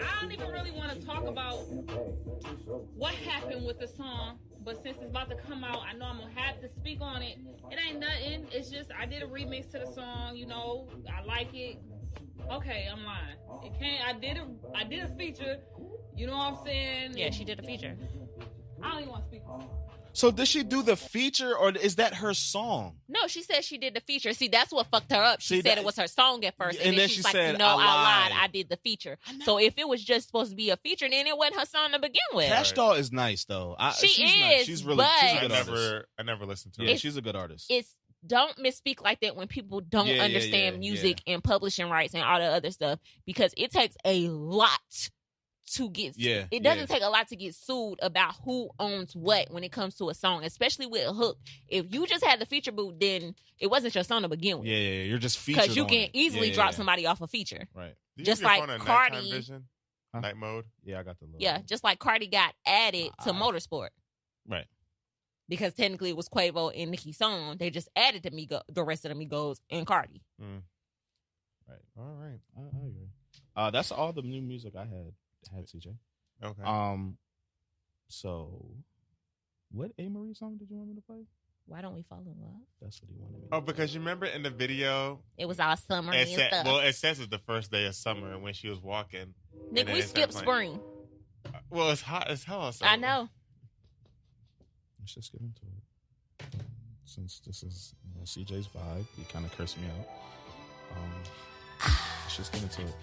I don't even really want to talk about what happened with the song, but since it's about to come out, I know I'm gonna have to speak on it. It ain't nothing. It's just I did a remix to the song. You know, I like it. Okay, I'm lying. It can't. I did a feature. You know what I'm saying? Yeah, she did a feature. I don't even want to speak on it. So did she do the feature, or is that her song? No, she said she did the feature. See, that's what fucked her up. She said it was her song at first, and then she's like, said, "No, I lied. lied. I did the feature." So if it was just supposed to be a feature, then it wasn't her song to begin with. Cash Doll is nice though. She's is. Nice. She's really. She's a good artist. I never listened to her. Yeah, it. she's a good artist. It's don't misspeak like that when people don't understand music and publishing rights and all the other stuff, because it takes a lot to get it doesn't take a lot to get sued about who owns what when it comes to a song, especially with a hook. If you just had the feature booth, then it wasn't your song to begin with. You're just featured because you can easily drop somebody off a feature, right? Just like Cardi night mode. Yeah, I got the just like Cardi got added to Motorsport, right? Because technically it was Quavo and Nicki's song. They just added the rest of the Migos and Cardi. Right. All right. I agree. That's all the new music I had CJ. Okay. So what A. Marie song did you want me to play? Why Don't We Fall in Love? That's what he wanted me to play. Because you remember in the video, it was all summer and stuff. Well, it says it's the first day of summer when she was walking. Nigga, we skipped spring. Well, it's hot as hell. I know. Let's just get into it. Since this is CJ's vibe, he kind of cursed me out. Let's just get into it.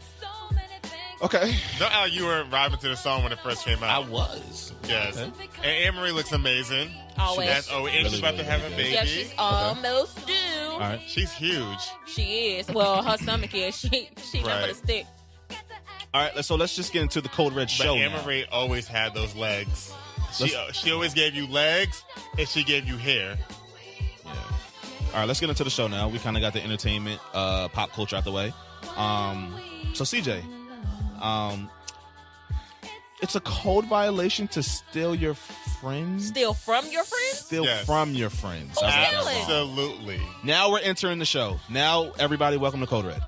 Okay. No, Al, you were vibing to the song when it first came out. I was. Yes. Okay. And Anne-Marie looks amazing. Always. And she's about to have a baby. Yeah, she's almost due. All right. She's huge. She is. Well, her stomach is. She not gonna stick. All right, so let's just get into the Code Red show. But Anne-Marie always had those legs. She always gave you legs, and she gave you hair. Yeah. All right, let's get into the show now. We kind of got the entertainment, pop culture out the way. So CJ, it's a code violation to steal your friends. Steal from your friends? Steal from your friends. Absolutely. Now we're entering the show. Now, everybody, welcome to Code Red.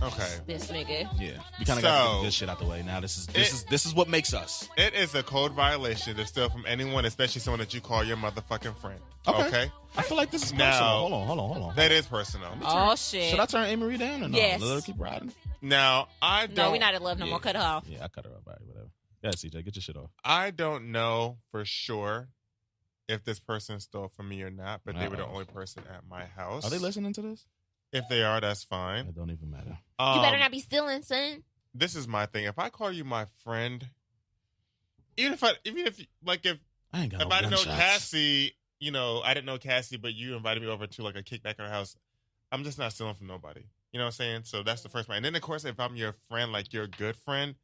Okay. This nigga. Yeah. We kind of got the good shit out the way. Now this is what makes us. It is a code violation to steal from anyone, especially someone that you call your motherfucking friend. Okay? I feel like this is personal. Now, hold on. That is personal. Oh, shit. Should I turn Anne-Marie down or no? Yes. Let her keep riding? Now, I don't... No, we're not in love no more. Cut her off. Yeah, I cut her off. All right, whatever. Yeah, CJ, get your shit off. I don't know for sure if this person stole from me or not, but they were the only person at my house. Are they listening to this? If they are, that's fine. It don't even matter. You better not be stealing, son. This is my thing. If I call you my friend, if I didn't know Cassie, I didn't know Cassie, but you invited me over to like a kickback at her house, I'm just not stealing from nobody. You know what I'm saying? So that's the first one. And then of course, if I'm your friend, like your good friend,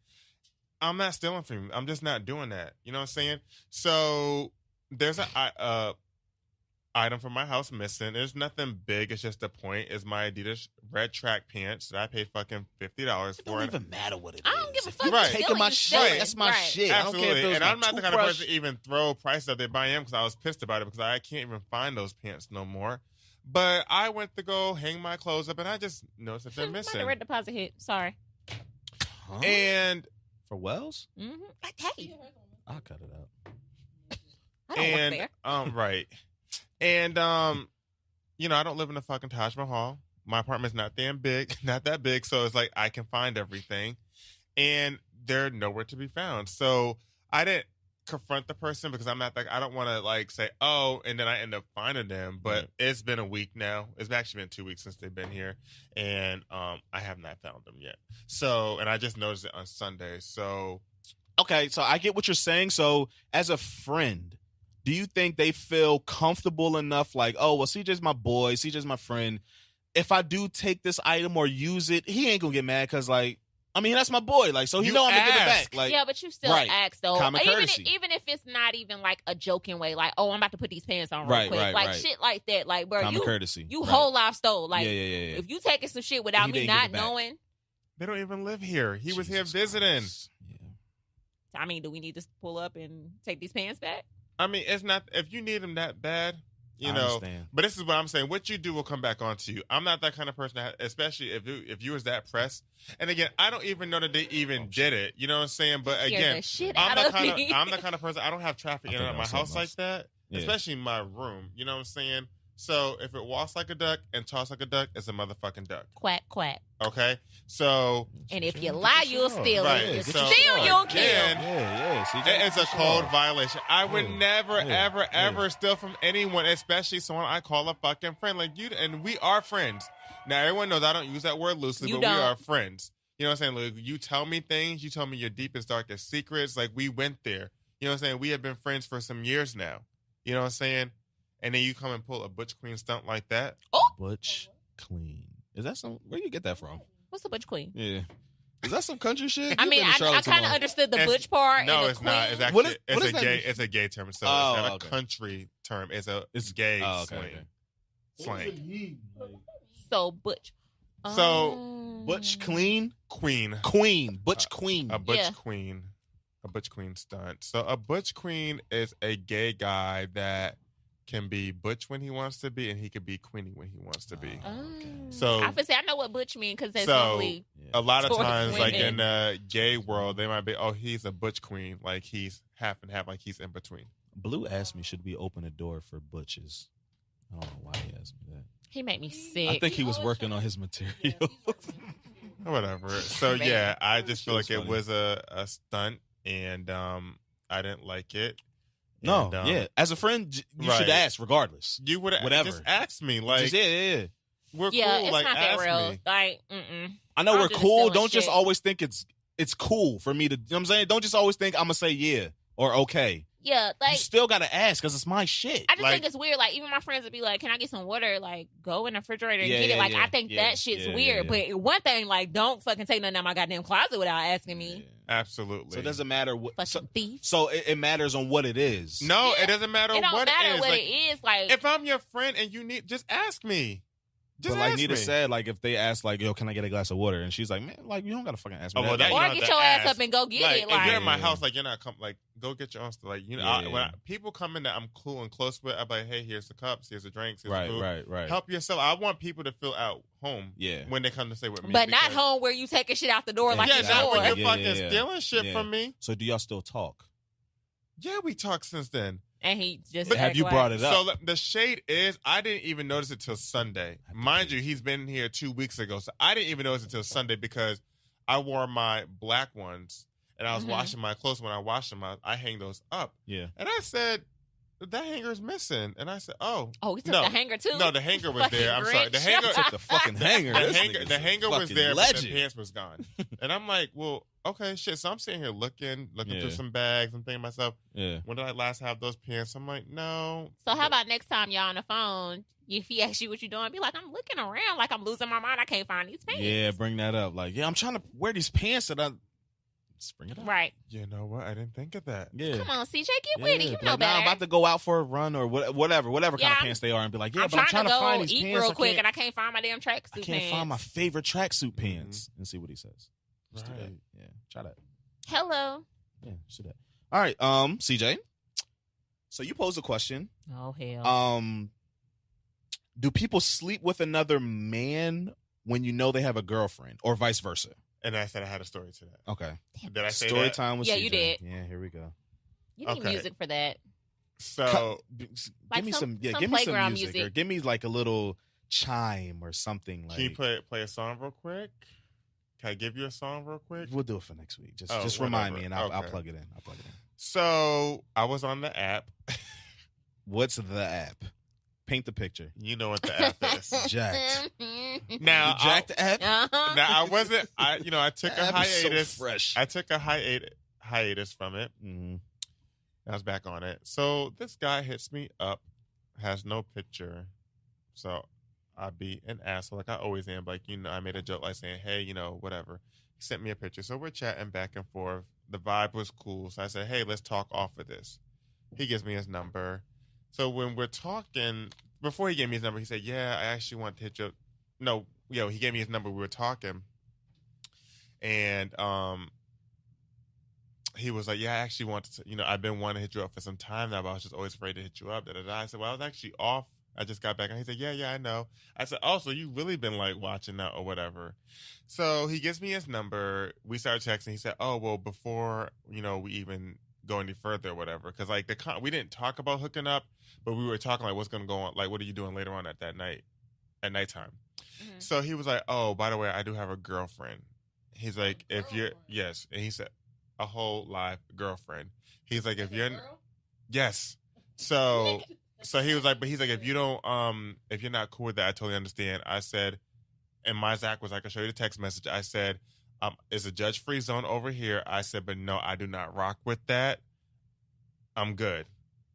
I'm not stealing from you. I'm just not doing that. You know what I'm saying? So there's a item from my house missing. There's nothing big. It's just a point. Is my Adidas red track pants that I paid fucking $50 for. It don't even matter what it is. I don't give a fuck. Right. Taking my shit. Right. That's my shit. Absolutely. I don't care if it was and I'm not the kind of person toothbrush. to even throw prices up there by him because I was pissed about it because I can't even find those pants no more. But I went to go hang my clothes up and I just noticed that they're missing. The red deposit hit. Sorry. Huh? And for Wells? Mm-hmm. Hey. I'll cut it out. I don't work there. Right. And I don't live in a fucking Taj Mahal. My apartment's not that big, so it's like I can find everything. And they're nowhere to be found. So I didn't confront the person because I'm not like, I don't want to like say, oh, and then I end up finding them. But It's been a week now. It's actually been 2 weeks since they've been here. And I have not found them yet. So, and I just noticed it on Sunday. So. Okay, so I get what you're saying. So as a friend, do you think they feel comfortable enough like, oh, well, CJ's my boy, CJ's my friend. If I do take this item or use it, he ain't going to get mad because, like, I mean, that's my boy. Like, so he know I'm going to give it back. Like, yeah, but you still ask, though. Common courtesy. Even if it's not even, like, a joking way. Like, oh, I'm about to put these pants on Right, quick. right, like, right. shit like that. Like, bro, Common courtesy. You whole life stole. Like, yeah. if you taking some shit without me not knowing. They don't even live here. He was here visiting. Yeah. I mean, do we need to pull up and take these pants back? I mean, it's not, if you need them that bad, You know, but this is what I'm saying. What you do will come back onto you. I'm not that kind of person, especially if you was that pressed. And again, I don't even know that they even did it. You know what I'm saying? But again, I'm the kind of person, I don't have traffic in and out of my house like that, especially in my room. You know what I'm saying? So if it walks like a duck and talks like a duck, it's a motherfucking duck. Quack, quack. Okay? So... And if you lie, you'll steal it. You steal, you'll kill. It's a cold violation. I would never, ever steal from anyone, especially someone I call a fucking friend. Like you, and we are friends. Now, everyone knows I don't use that word loosely, but we are friends. You know what I'm saying? Like, you tell me things. You tell me your deepest, darkest secrets. Like, we went there. You know what I'm saying? We have been friends for some years now. You know what I'm saying? And then you come and pull a Butch Queen stunt like that. Oh, Butch Queen. Is that some? Where you get that from? What's the Butch Queen? Yeah. Is that some country shit? I mean, I kind of understood the Butch part. No, and it's queen. not. It's actually it's a gay term. So it's not a country term. It's gay slang. So Butch. Butch Queen. Butch Queen. A Butch Queen. A Butch Queen stunt. So a Butch Queen is a gay guy that can be Butch when he wants to be, and he can be Queenie when he wants to be. So I would say I know what Butch means because that's only a lot of times, like in the gay world, they might be, he's a Butch Queen, like he's half and half, like he's in between. Blue asked me, should we open a door for butches? I don't know why he asked me that. He made me sick. I think he was working on his material. Whatever. So yeah, I just feel like it was a stunt, and I didn't like it. No, as a friend, you should ask regardless. You would just ask me, like, just, we're cool. It's like, not that real. Me. Like, I know we're cool. Don't just always think it's cool for me to. You know what I'm saying? Don't just always think I'm gonna say yeah or okay. Yeah, like you still gotta ask because it's my shit. I just think it's weird. Like even my friends would be like, "Can I get some water?" Like go in the refrigerator and get it. Like I think that shit's weird. But one thing, like don't fucking take nothing out of my goddamn closet without asking me. Absolutely. So it doesn't matter what. Thief. So it matters on what it is. No, it doesn't matter what it is. What it is. Like if I'm your friend and you need, just ask me. Just but like Nita said, like if they ask, like, "Yo, can I get a glass of water?" and she's like, "Man, like you don't gotta fucking ask me." Or that. Get your ass up and go get it. Like if you're in my house, like you're not like go get your own stuff. Like when people come in that I'm cool and close with, I'm like, "Hey, here's the cups, here's the drinks, here's the food." Right. Help yourself. I want people to feel at home. When they come to stay with me, but not home where you taking shit out the door like it's not yours. when you're fucking stealing shit from me. So do y'all still talk? Yeah, we talked since then. And he just but have you brought it up? So the shade is, I didn't even notice it till Sunday. Mind you, he's been here 2 weeks ago, so I didn't even notice it till Sunday because I wore my black ones and I was washing my clothes. When I washed them, I hang those up. Yeah. And I said, that hanger's missing. And I said, he took the hanger too? No, the hanger was there. I'm sorry. The hanger took the fucking hanger. The hanger was there, but the pants was gone. And I'm like, well, okay, shit. So I'm sitting here looking through some bags. I'm thinking to myself, when did I last have those pants? I'm like, no. So how about next time y'all on the phone, if he asks you what you're doing, be like, I'm looking around like I'm losing my mind. I can't find these pants. Yeah, bring that up. Like, I'm trying to wear these pants that Just bring it up. Right. You know what? I didn't think of that. Yeah. Come on, CJ, get with it. You know better. I'm about to go out for a run or whatever kind of pants they are, and be like, I'm trying to find these pants real quick, and I can't find my damn tracksuit pants. I can't find my favorite tracksuit pants, and see what he says. Let's do that. Yeah, try that. Hello. Yeah, do that. All right, CJ. So you posed a question. Oh hell. Do people sleep with another man when you know they have a girlfriend, or vice versa? And I said I had a story to that. Okay. Did I say story that? time with CJ. CJ. You did. Yeah, here we go. You need music for that. So give me some music, or give me like a little chime or something. Like, can you play a song real quick? Can I give you a song real quick? We'll do it for next week. Just remind me, and I'll plug it in. So I was on the app. What's the app? Paint the picture. You know what the app is. Jacked. Now, the Jacked app? Now, I wasn't, I took a hiatus. So fresh. I took a hiatus from it. Mm-hmm. I was back on it. So this guy hits me up, has no picture. So I'd be an asshole like I always am. Like, I made a joke like saying, hey, whatever. He sent me a picture. So we're chatting back and forth. The vibe was cool. So I said, hey, let's talk off of this. He gives me his number. So when we're talking, before he gave me his number, he said, yeah, I actually want to hit you. No, he gave me his number. We were talking. And he was like, yeah, I actually wanted to, I've been wanting to hit you up for some time now, but I was just always afraid to hit you up. I said, well, I was actually off. I just got back. And he said, yeah, I know. I said, oh, so you really been like watching that or whatever. So he gives me his number. We started texting. He said, oh, well, before, we even go any further or whatever. Cause like we didn't talk about hooking up, but we were talking like what's going to go on. Like, what are you doing later on at nighttime? Mm-hmm. So he was like, oh, by the way, I do have a girlfriend. He's like, yes. And he said, a whole live girlfriend. He's like, if you're, yes. So he was like, but he's like, if you don't, if you're not cool with that, I totally understand. I said, and my Zach was, I can show you the text message. I said, it's a judge-free zone over here. I said, but no, I do not rock with that. I'm good.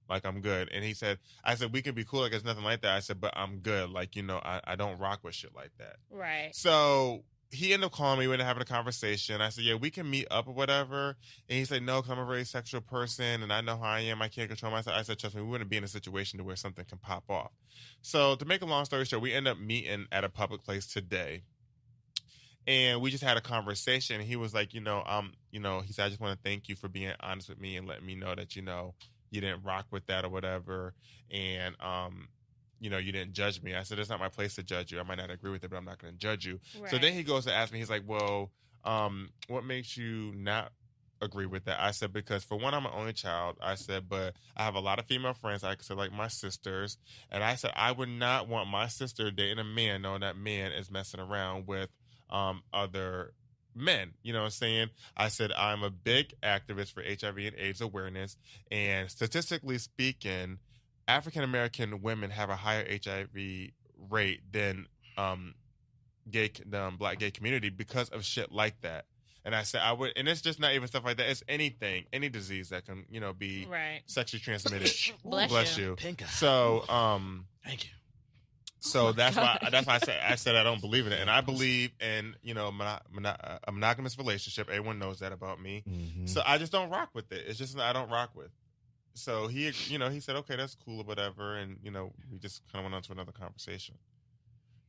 Like, I'm good. And he said, I said, we can be cool. Like, it's nothing like that. I said, but I'm good. Like, I don't rock with shit like that. Right. So he ended up calling me. We ended up having a conversation. I said, yeah, we can meet up or whatever. And he said, no, because I'm a very sexual person and I know how I am. I can't control myself. I said, trust me, we wouldn't be in a situation to where something can pop off. So to make a long story short, we ended up meeting at a public place today. And we just had a conversation. He was like, he said, I just want to thank you for being honest with me and letting me know that, you didn't rock with that or whatever. And, you didn't judge me. I said, it's not my place to judge you. I might not agree with it, but I'm not going to judge you. Right. So then he goes to ask me, he's like, well, what makes you not agree with that? I said, because for one, I'm an only child. I said, but I have a lot of female friends. I consider like my sisters. And I said, I would not want my sister dating a man knowing that man is messing around with other men. You know what I'm saying? I said, I'm a big activist for HIV and AIDS awareness. And statistically speaking, African-American women have a higher HIV rate than the black gay community because of shit like that. And I said, I would, and it's just not even stuff like that. It's anything, any disease that can, be right. sexually transmitted. Bless you. So, thank you. So that's why I said I don't believe in it, and I believe in a monogamous relationship. Everyone knows that about me. Mm-hmm. So I just don't rock with it. It's just I don't rock with. So he said, okay, that's cool or whatever, and we just kind of went on to another conversation.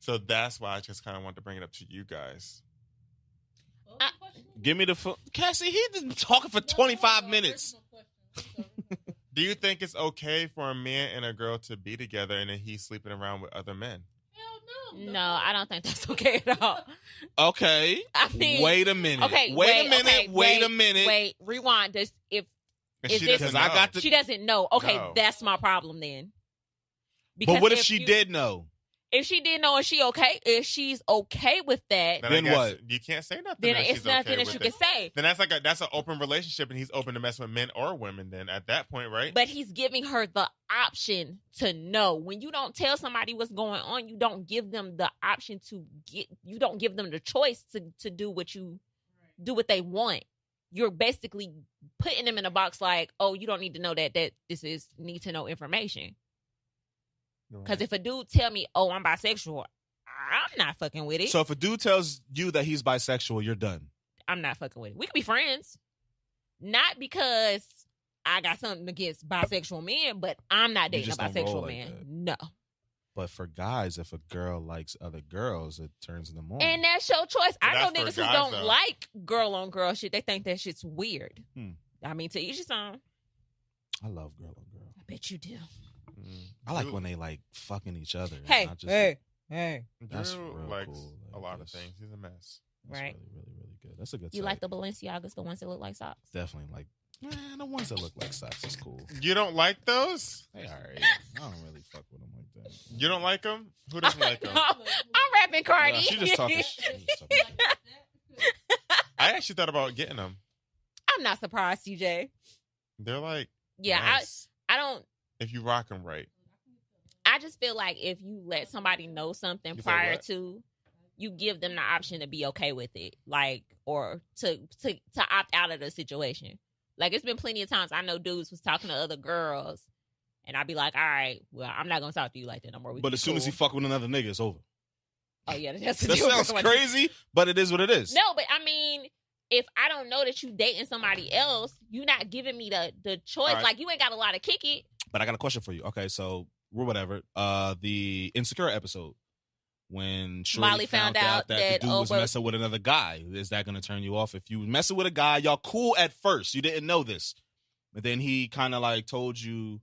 So that's why I just kind of wanted to bring it up to you guys. Give me the phone, Cassie. He's been talking for 25 minutes. Do you think it's okay for a man and a girl to be together and then he's sleeping around with other men? Hell no. No, I don't think that's okay at all. Okay. I mean, wait a minute. Okay. Wait a minute. Wait. Rewind. She doesn't know. Okay, no. That's my problem then. Because but what if she did know? If she did know and if she's okay with that, then what? You can't say nothing. Then it's nothing that you can say. Then that's an open relationship, and he's open to mess with men or women. Then at that point, right? But he's giving her the option to know. When you don't tell somebody what's going on, you don't give them the option to get. You don't give them the choice to do what they want. You're basically putting them in a box like, oh, you don't need to know that this is need to know information. Because if a dude tell me, oh, I'm bisexual, I'm not fucking with it. So if a dude tells you that he's bisexual, you're done. I'm not fucking with it. We could be friends. Not because I got something against bisexual men, but I'm not dating a bisexual man. No. But for guys, if a girl likes other girls, it turns them on. And that's your choice. I know niggas who don't like girl-on-girl shit. They think that shit's weird. I mean, to each his own. I love girl-on-girl. I bet you do. I like when they like fucking each other. Hey. That's Drew real likes cool. a lot of things. He's a mess. That's right. Really, really, really good. That's a good. You like the Balenciagas, the ones that look like socks? Definitely like. The ones that look like socks is cool. You don't like those? They alright. I don't really fuck with them like that. You don't like them? Who doesn't like them? I'm rapping Cardi. No, she just talking shit. I actually thought about getting them. I'm not surprised, CJ. They're like nice. I don't. If you rock them right. I just feel like if you let somebody know something prior to, you give them the option to be okay with it, like, or to opt out of the situation. Like, it's been plenty of times I know dudes was talking to other girls, and I'd be like, all right, well, I'm not gonna talk to you like that no more. But as soon as he fuck with another nigga, it's over. Oh yeah, that sounds crazy, but it is what it is. No, but I mean, if I don't know that you dating somebody else, you're not giving me the choice. Right. Like, you ain't got a lot of kick it. But I got a question for you. Okay, so whatever. The Insecure episode. when Shorty Molly found out that the dude was messing with another guy? Is that going to turn you off? If you messing with a guy, y'all cool at first, you didn't know this, but then he kind of like told you,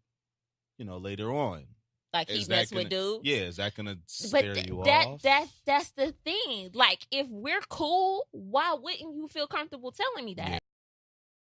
later on. Like he messed with dudes? Yeah, is that going to scare you off? That's the thing. Like, if we're cool, why wouldn't you feel comfortable telling me that? Yeah.